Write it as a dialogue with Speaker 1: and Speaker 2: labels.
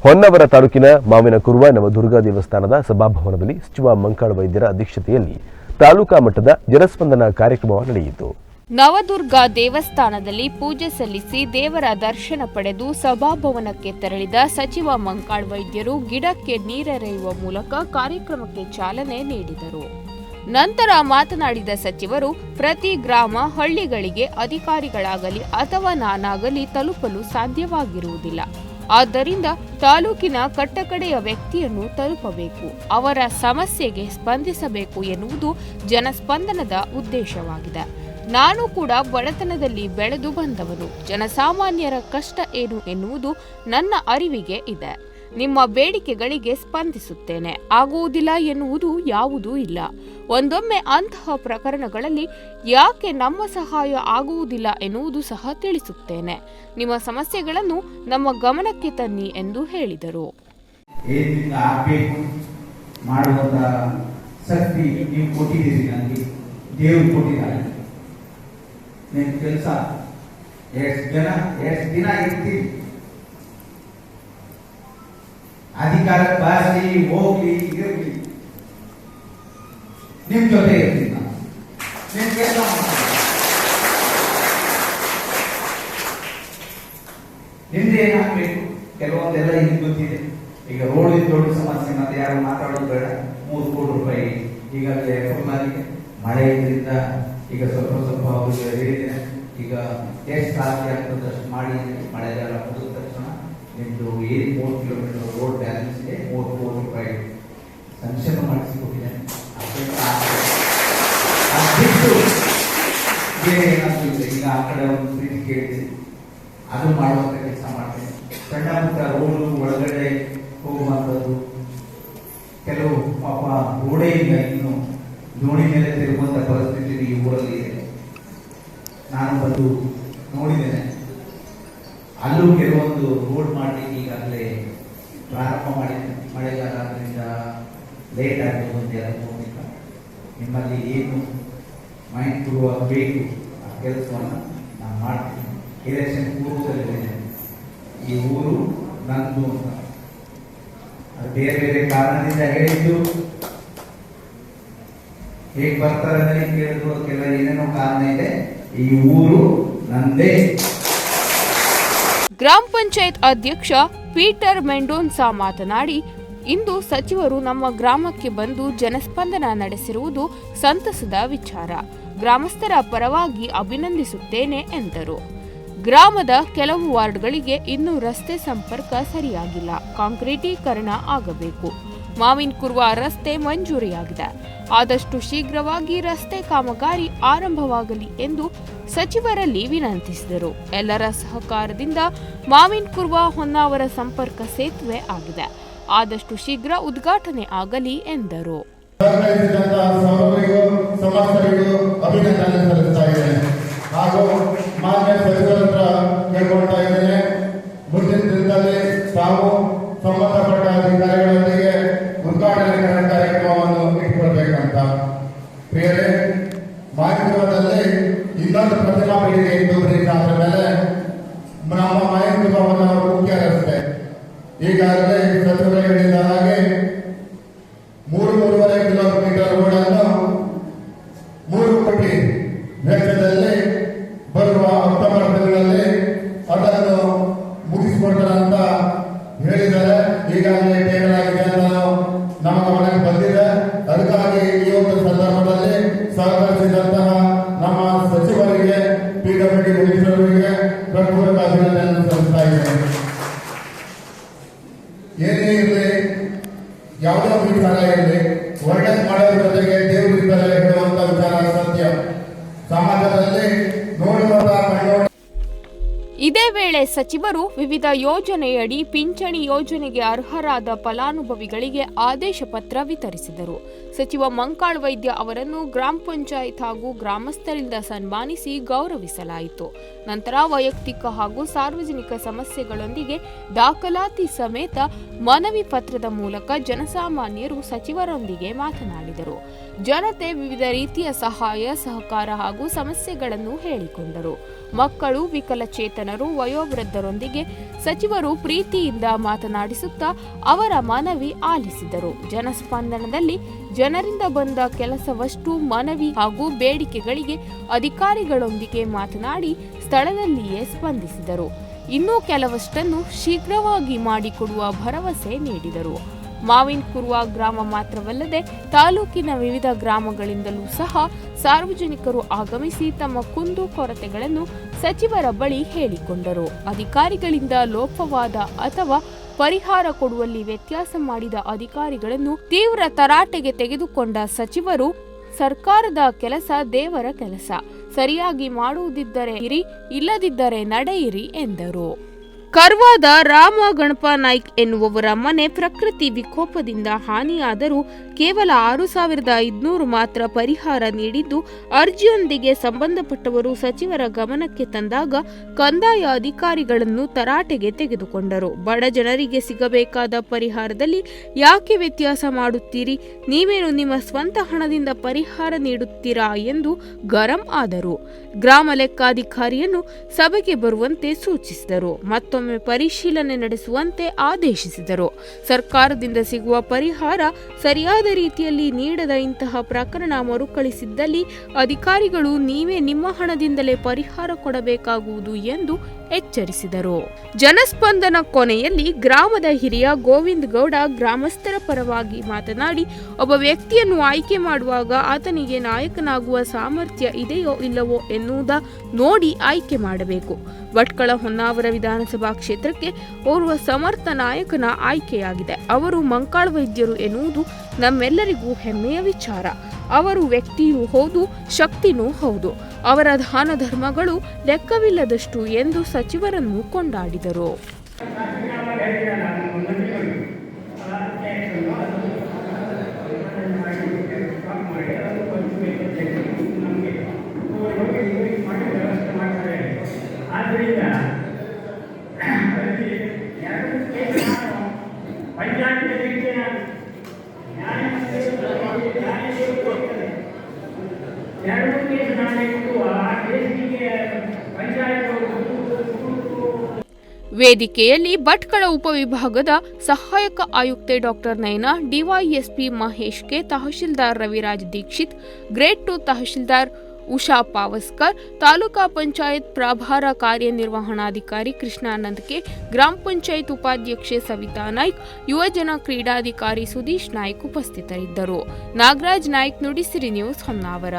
Speaker 1: ಹೊನ್ನಾವರ ತಾಲೂಕಿನ ಮಾವಿನಕುರುವ ನವದುರ್ಗಾ ದೇವಸ್ಥಾನದ ಸಭಾಭವನದಲ್ಲಿ ಸಚಿವ ಮಂಕಾಳ ವೈದ್ಯರ ಅಧ್ಯಕ್ಷತೆಯಲ್ಲಿ ತಾಲೂಕಾ ಮಟ್ಟದ ಜನಸ್ಪಂದನ ಕಾರ್ಯಕ್ರಮ ನಡೆಯಿತು.
Speaker 2: ನವದುರ್ಗಾ ದೇವಸ್ಥಾನದಲ್ಲಿ ಪೂಜೆ ಸಲ್ಲಿಸಿ ದೇವರ ದರ್ಶನ ಪಡೆದು ಸಭಾಭವನಕ್ಕೆ ತೆರಳಿದ ಸಚಿವ ಮಂಕಾಳ ವೈದ್ಯರು ಗಿಡಕ್ಕೆ ನೀರೆರೆಯುವ ಮೂಲಕ ಕಾರ್ಯಕ್ರಮಕ್ಕೆ ಚಾಲನೆ ನೀಡಿದರು. ನಂತರ ಮಾತನಾಡಿದ ಸಚಿವರು, ಪ್ರತಿ ಗ್ರಾಮ ಹಳ್ಳಿಗಳಿಗೆ ಅಧಿಕಾರಿಗಳಾಗಲಿ ಅಥವಾ ನಾನಾಗಲಿ ತಲುಪಲು ಸಾಧ್ಯವಾಗಿರುವುದಿಲ್ಲ. ಆದ್ದರಿಂದ ತಾಲೂಕಿನ ಕಟ್ಟಕಡೆಯ ವ್ಯಕ್ತಿಯನ್ನು ತಲುಪಬೇಕು, ಅವರ ಸಮಸ್ಯೆಗೆ ಸ್ಪಂದಿಸಬೇಕು ಎನ್ನುವುದು ಜನಸ್ಪಂದನದ ಉದ್ದೇಶವಾಗಿದೆ. ನಾನು ಕೂಡ ಬಡತನದಲ್ಲಿ ಬೆಳೆದು ಬಂದವನು. ಜನಸಾಮಾನ್ಯರ ಕಷ್ಟ ಏನು ಎನ್ನುವುದು ನನ್ನ ಅರಿವಿಗೆ ಇದೆ. ನಿಮ್ಮ ಬೇಡಿಕೆಗಳಿಗೆ ಸ್ಪಂದಿಸುತ್ತೇನೆ. ಆಗುವುದಿಲ್ಲ ಎನ್ನುವುದು ಯಾವುದೂ ಇಲ್ಲ. ಒಂದೊಮ್ಮೆ ಅಂತಹ ಪ್ರಕರಣಗಳಲ್ಲಿ ಯಾಕೆ ನಮ್ಮ ಸಹಾಯ ಆಗುವುದಿಲ್ಲ ಎನ್ನುವುದು ಸಹ ತಿಳಿಸುತ್ತೇನೆ. ನಿಮ್ಮ ಸಮಸ್ಯೆಗಳನ್ನು ನಮ್ಮ ಗಮನಕ್ಕೆ ತನ್ನಿ ಎಂದು ಹೇಳಿದರು.
Speaker 3: ಅಧಿಕಾರ ಬಾರಲಿ ಹೋಗ್ಲಿ ಇರಲಿ ನಿಮ್ ಜೊತೆ ಇರ್ತೀನಿ ನಾನು. ನಿಮ್ ಕೆಲಸ ನಿಮ್ದು ಏನಾಗಬೇಕು ಕೆಲವೊಂದೆಲ್ಲ ಈಗ ಗೊತ್ತಿದೆ. ಈಗ ರೋಡ್ ದೊಡ್ಡ ಸಮಸ್ಯೆ, ಮತ್ತೆ ಯಾರು ಮಾತಾಡೋದು ಬೇಡ. 3 ಕೋಟಿ ರೂಪಾಯಿ ಈಗಾಗಲೇ ಫುಲ್ಲಾಗಿದೆ. ಮಳೆ ಇದರಿಂದ ಈಗ ಸ್ವಲ್ಪ ಅವ್ರಿಗೆ ಹೇಳಿದೆ. ಈಗ ಎಷ್ಟು ಸಾಧ್ಯ ಆಗ್ತದಷ್ಟು ಮಾಡಿ ಮಳೆಗಾಲ ಮುಗಿದ ತಕ್ಷಣ ನಿಮ್ದು 3 ಕಿಲೋಮೀಟರ್ ರೋಡ್ ಬ್ಯಾಲೆನ್ಸ್ ಇದೆ, 3 ಕೋಟಿ ರೂಪಾಯಿ ಸಂಕ್ಷೇಮ ಮಾಡಿಸಿಕೊಟ್ಟಿದ್ದೇನೆ. ಈಗ ಆ ಕಡೆ ಒಂದು ಪ್ರೀತಿ ಕೇಳಿದ್ದೀನಿ, ಅದು ಮಾಡುವಂತ ಕೆಲಸ ಮಾಡ್ತೇನೆ. ಸಣ್ಣ ಪುಟ್ಟ ರೋಡ್ ಒಳಗಡೆ ಹೋಗುವಂಥದ್ದು, ಕೆಲವು ಪಾಪ ಗೋಡೆ ಇಲ್ಲ, ಇನ್ನು ದೋಣಿ ಮೇಲೆ ತಿರುಗುವಂತ ಪರಿಸ್ಥಿತಿ ಈ ಊರಲ್ಲಿ ಇದೆ. ನಾನು ಬಂದು ನೋಡಿದ್ದೇನೆ. ಅಲ್ಲೂ ಕೆಲವೊಂದು ರೋಡ್ ಮಾಡಲಿಕ್ಕೆ ಈಗಾಗಲೇ ಪ್ರಾರಂಭ ಮಾಡಿದ್ದೇನೆ. ಮಳೆಗಾಲ ಆದ್ದರಿಂದ ಲೇಟ್ ಆಗ್ಬೋದು ಅಂತ ಹೇಳೋದಿಲ್ಲ. ನಿಮ್ಮಲ್ಲಿ ಏನು ಮೈಂಡ್ ಕೊಡುವ ಬೇಕು ಆ ಕೆಲಸವನ್ನು ನಾನು ಮಾಡ್ತೀನಿ. ಎಲೆಕ್ಷನ್ ಪೂರ್ವದಲ್ಲಿ ಈ ಊರು ನಂದು ಅಂತ ಅದು ಬೇರೆ ಬೇರೆ ಕಾರಣದಿಂದ ಹೇಳಿದ್ದು. ಹೇಗೆ ಬರ್ತಾರೆ ಅಂತ ಕೇಳಿದ್ರು, ಅದಕ್ಕೆಲ್ಲ ಏನೇನೋ ಕಾರಣ ಇದೆ. ಈ ಊರು ನಂದೇ.
Speaker 2: ಗ್ರಾಮ ಪಂಚಾಯತ್ ಅಧ್ಯಕ್ಷ ಪೀಟರ್ ಮೆಂಡೋನ್ಸಾ ಮಾತನಾಡಿ, ಇಂದು ಸಚಿವರು ನಮ್ಮ ಗ್ರಾಮಕ್ಕೆ ಬಂದು ಜನಸ್ಪಂದನ ನಡೆಸಿರುವುದು ಸಂತಸದ ವಿಚಾರ. ಗ್ರಾಮಸ್ಥರ ಪರವಾಗಿ ಅಭಿನಂದಿಸುತ್ತೇನೆ ಎಂದರು. ಗ್ರಾಮದ ಕೆಲವು ವಾರ್ಡ್ಗಳಿಗೆ ಇನ್ನೂ ರಸ್ತೆ ಸಂಪರ್ಕ ಸರಿಯಾಗಿಲ್ಲ, ಕಾಂಕ್ರೀಟೀಕರಣ ಆಗಬೇಕು. ಮಾವಿನಕುರುವ ರಸ್ತೆ ಮಂಜೂರಿಯಾಗಿದೆ. ಆದಷ್ಟು ಶೀಘ್ರವಾಗಿ ರಸ್ತೆ ಕಾಮಗಾರಿ ಆರಂಭವಾಗಲಿ ಎಂದು ಸಚಿವರಲ್ಲಿ ವಿನಂತಿಸಿದರು. ಎಲ್ಲರ ಸಹಕಾರದಿಂದ ಮಾವಿನಕುರುವ ಹೊನ್ನಾವರ ಸಂಪರ್ಕ ಸೇತುವೆ ಆಗಿದೆ. ಆದಷ್ಟು ಶೀಘ್ರ ಉದ್ಘಾಟನೆ ಆಗಲಿ ಎಂದರು.
Speaker 4: ಸಂಬಂಧಪಟ್ಟ ಅಧಿಕಾರಿಗಳೊಂದಿಗೆ ಉದ್ಘಾಟನೆ ಕಾರ್ಯಕ್ರಮವನ್ನು ಇಟ್ಕೊಳ್ಬೇಕಂತ. ಬೇರೆ ಮಾಹಿತಿಯಲ್ಲಿ ಇನ್ನೊಂದು ಪ್ರತಿಮಾ ಪೀಳಿಗೆ ಇದ್ದು ಆದ ಮೇಲೆ ನಮ್ಮ ಮಾಹಿತಿ ಮುಖ್ಯ ರಸ್ತೆ ಈಗಾಗಲೇ ಸಚಿವರು ಹೇಳಿದ ಹಾಗೆ 3.5 ಕಿಲೋಮೀಟರ್ ರೋಡನ್ನು 3 ಕೋಟಿ ವೆಚ್ಚದಲ್ಲಿ ಬರುವ ಅಕ್ಟೋಬರ್ ತಿಂಗಳಲ್ಲಿ ಅದನ್ನು ಮುಗಿಸಿಕೊಡ್ತಾರಂತ ಹೇಳಿದ್ದಾರೆ. ಈಗಾಗಲೇ ಟೇಬಲ್ ಆಗಿದೆ ಅಂತ ನಮ್ಮ ಗಮನಕ್ಕೆ ಬಂದಿದೆ. ಅದಕ್ಕಾಗಿ ಈ ಒಂದು ಸಂದರ್ಭದಲ್ಲಿ ಸಹಕರಿಸಿದಂತಹ ನಮ್ಮ ಸಚಿವರಿಗೆ, ಪಿಡಬ್ಲ್ಯೂಡಿ ಮಿನಿಸ್ಟರ್ಗಳಿಗೆ ಹೃತ್ಪೂರ್ವಕ ಅಭಿನಂದನೆ ಸಲ್ಲಿಸ್ತಾ ಇದ್ದೇನೆ. ಏನೇ ಇರಲಿ, ಯಾವುದೇ ವಿಚಾರ ಇರಲಿ, ಒಳ್ಳೆದು ಮಾಡೋದ್ರ ಜೊತೆಗೆ ದೇವರು ಇದ್ದಾರೆ ಹೇಳುವಂತ ವಿಚಾರ ಸತ್ಯ. ಸಮಾಜದಲ್ಲಿ ನೋಡುವಂತಹ
Speaker 2: ಇದೇ ವೇಳೆ ಸಚಿವರು ವಿವಿಧ ಯೋಜನೆಯಡಿ ಪಿಂಚಣಿ ಯೋಜನೆಗೆ ಅರ್ಹರಾದ ಫಲಾನುಭವಿಗಳಿಗೆ ಆದೇಶ ಪತ್ರ ವಿತರಿಸಿದರು. ಸಚಿವ ಮಂಕಾಳ ವೈದ್ಯ ಅವರನ್ನು ಗ್ರಾಮ ಪಂಚಾಯತ್ ಹಾಗೂ ಗ್ರಾಮಸ್ಥರಿಂದ ಸನ್ಮಾನಿಸಿ ಗೌರವಿಸಲಾಯಿತು. ನಂತರ ವೈಯಕ್ತಿಕ ಹಾಗೂ ಸಾರ್ವಜನಿಕ ಸಮಸ್ಯೆಗಳೊಂದಿಗೆ ದಾಖಲಾತಿ ಸಮೇತ ಮನವಿ ಪತ್ರದ ಮೂಲಕ ಜನಸಾಮಾನ್ಯರು ಸಚಿವರೊಂದಿಗೆ ಮಾತನಾಡಿದರು. ಜನತೆ ವಿವಿಧ ರೀತಿಯ ಸಹಾಯ ಸಹಕಾರ ಹಾಗೂ ಸಮಸ್ಯೆಗಳನ್ನು ಹೇಳಿಕೊಂಡರು. ಮಕ್ಕಳು, ವಿಕಲಚೇತನರು, ಜನರು, ವಯೋವೃದ್ಧರೊಂದಿಗೆ ಸಚಿವರು ಪ್ರೀತಿಯಿಂದ ಮಾತನಾಡಿಸುತ್ತಾ ಅವರ ಮನವಿ ಆಲಿಸಿದರು. ಜನಸ್ಪಂದನದಲ್ಲಿ ಜನರಿಂದ ಬಂದ ಕೆಲಸವಷ್ಟು ಮನವಿ ಹಾಗೂ ಬೇಡಿಕೆಗಳಿಗೆ ಅಧಿಕಾರಿಗಳೊಂದಿಗೆ ಮಾತನಾಡಿ ಸ್ಥಳದಲ್ಲಿಯೇ ಸ್ಪಂದಿಸಿದರು. ಇನ್ನೂ ಕೆಲವಷ್ಟನ್ನು ಶೀಘ್ರವಾಗಿ ಮಾಡಿಕೊಡುವ ಭರವಸೆ ನೀಡಿದರು. ಮಾವಿನಕುರುವ ಗ್ರಾಮ ಮಾತ್ರವಲ್ಲದೆ ತಾಲೂಕಿನ ವಿವಿಧ ಗ್ರಾಮಗಳಿಂದಲೂ ಸಹ ಸಾರ್ವಜನಿಕರು ಆಗಮಿಸಿ ತಮ್ಮ ಕುಂದು ಕೊರತೆಗಳನ್ನು ಸಚಿವರ ಬಳಿ ಹೇಳಿಕೊಂಡರು. ಅಧಿಕಾರಿಗಳಿಂದ ಲೋಪವಾದ ಅಥವಾ ಪರಿಹಾರ ಕೊಡುವಲ್ಲಿ ವ್ಯತ್ಯಾಸ ಮಾಡಿದ ಅಧಿಕಾರಿಗಳನ್ನು ತೀವ್ರ ತರಾಟೆಗೆ ತೆಗೆದುಕೊಂಡ ಸಚಿವರು, ಸರ್ಕಾರದ ಕೆಲಸ ದೇವರ ಕೆಲಸ, ಸರಿಯಾಗಿ ಮಾಡುವುದಿದ್ದರೆ ಇರಿ, ಇಲ್ಲದಿದ್ದರೆ ನಡೆಯಿರಿ ಎಂದರು. ಕರ್ವಾದ ರಾಮ ಗಣಪ ನಾಯ್ಕ್ ಎನ್ನುವವರ ಮನೆ ಪ್ರಕೃತಿ ವಿಕೋಪದಿಂದ ಹಾನಿಯಾದರೂ ಕೇವಲ 6,500 ಮಾತ್ರ ಪರಿಹಾರ ನೀಡಿದ್ದು, ಅರ್ಜಿಯೊಂದಿಗೆ ಸಂಬಂಧಪಟ್ಟವರು ಸಚಿವರ ಗಮನಕ್ಕೆ ತಂದಾಗ ಕಂದಾಯ ಅಧಿಕಾರಿಗಳನ್ನು ತರಾಟೆಗೆ ತೆಗೆದುಕೊಂಡರು. ಬಡ ಜನರಿಗೆ ಸಿಗಬೇಕಾದ ಪರಿಹಾರದಲ್ಲಿ ಯಾಕೆ ವ್ಯತ್ಯಾಸ ಮಾಡುತ್ತೀರಿ? ನೀವೇನು ನಿಮ್ಮ ಸ್ವಂತ ಹಣದಿಂದ ಪರಿಹಾರ ನೀಡುತ್ತೀರಾ ಎಂದು ಗರಂ ಆದರು. ಗ್ರಾಮ ಲೆಕ್ಕಾಧಿಕಾರಿಯನ್ನು ಸಭೆಗೆ ಬರುವಂತೆ ಸೂಚಿಸಿದರು. ಮತ್ತೊಮ್ಮೆ ಪರಿಶೀಲನೆ ನಡೆಸುವಂತೆ ಆದೇಶಿಸಿದರು. ಸರ್ಕಾರದಿಂದ ಸಿಗುವ ಪರಿಹಾರ ಸರಿಯಾದ ರೀತಿಯಲ್ಲಿ ನೀಡದ ಇಂತಹ ಪ್ರಕರಣ ಮರುಕಳಿಸಿದ್ದಲ್ಲಿ ಅಧಿಕಾರಿಗಳು ನೀವೇ ನಿಮ್ಮ ಹಣದಿಂದಲೇ ಪರಿಹಾರ ಕೊಡಬೇಕಾಗುವುದು ಎಂದು ಎಚ್ಚರಿಸಿದರು. ಜನಸ್ಪಂದನ ಕೊನೆಯಲ್ಲಿ ಗ್ರಾಮದ ಹಿರಿಯ ಗೋವಿಂದ ಗೌಡ ಗ್ರಾಮಸ್ಥರ ಪರವಾಗಿ ಮಾತನಾಡಿ, ಒಬ್ಬ ವ್ಯಕ್ತಿಯನ್ನು ಆಯ್ಕೆ ಮಾಡುವಾಗ ಆತನಿಗೆ ನಾಯಕನಾಗುವ ಸಾಮರ್ಥ್ಯ ಇದೆಯೋ ಇಲ್ಲವೋ ಎನ್ನುವುದ ನೋಡಿ ಆಯ್ಕೆ ಮಾಡಬೇಕು. ಭಟ್ಕಳ ಹೊನ್ನಾವರ ವಿಧಾನಸಭಾ ಕ್ಷೇತ್ರಕ್ಕೆ ಓರ್ವ ಸಮರ್ಥ ನಾಯಕನ ಆಯ್ಕೆಯಾಗಿದೆ. ಅವರು ಮಂಕಾಳ ವೈದ್ಯರು ಎನ್ನುವುದು ನಮ್ಮೆಲ್ಲರಿಗೂ ಹೆಮ್ಮೆಯ ವಿಚಾರ. ಅವರು ವ್ಯಕ್ತಿಯೂ ಹೌದು, ಶಕ್ತಿನೂ ಹೌದು. ಅವರ ದಾನ ಧರ್ಮಗಳು ಲೆಕ್ಕವಿಲ್ಲದಷ್ಟು ಎಂದು ಸಚಿವರನ್ನು ಕೊಂಡಾಡಿದರು. ವೇದಿಕೆಯಲ್ಲಿ ಭಟ್ಕಳ ಉಪವಿಭಾಗದ ಸಹಾಯಕ ಆಯುಕ್ತೆ doctor Nayana, DySP Mahesh K, tahsildar Raviraj Dixit, grade 2 tahsildar Usha Pavaskar, taluka panchayat ಪ್ರಭಾರ ಕಾರ್ಯನಿರ್ವಹಣಾಧಿಕಾರಿ ಕೃಷ್ಣಾನಂದ್ ಕೆ, ಗ್ರಾಮ ಪಂಚಾಯತ್ ಉಪಾಧ್ಯಕ್ಷೆ ಸವಿತಾ ನಾಯ್ಕ್, ಯುವಜನ ಕ್ರೀಡಾಧಿಕಾರಿ ಸುದೀಶ್ ನಾಯ್ಕ್ ಉಪಸ್ಥಿತರಿದ್ದರು. ನಾಗರಾಜ್ ನಾಯ್ಕ್, ನುಡಿಸಿರಿ ನ್ಯೂಸ್, ಹೊನ್ನಾವರ.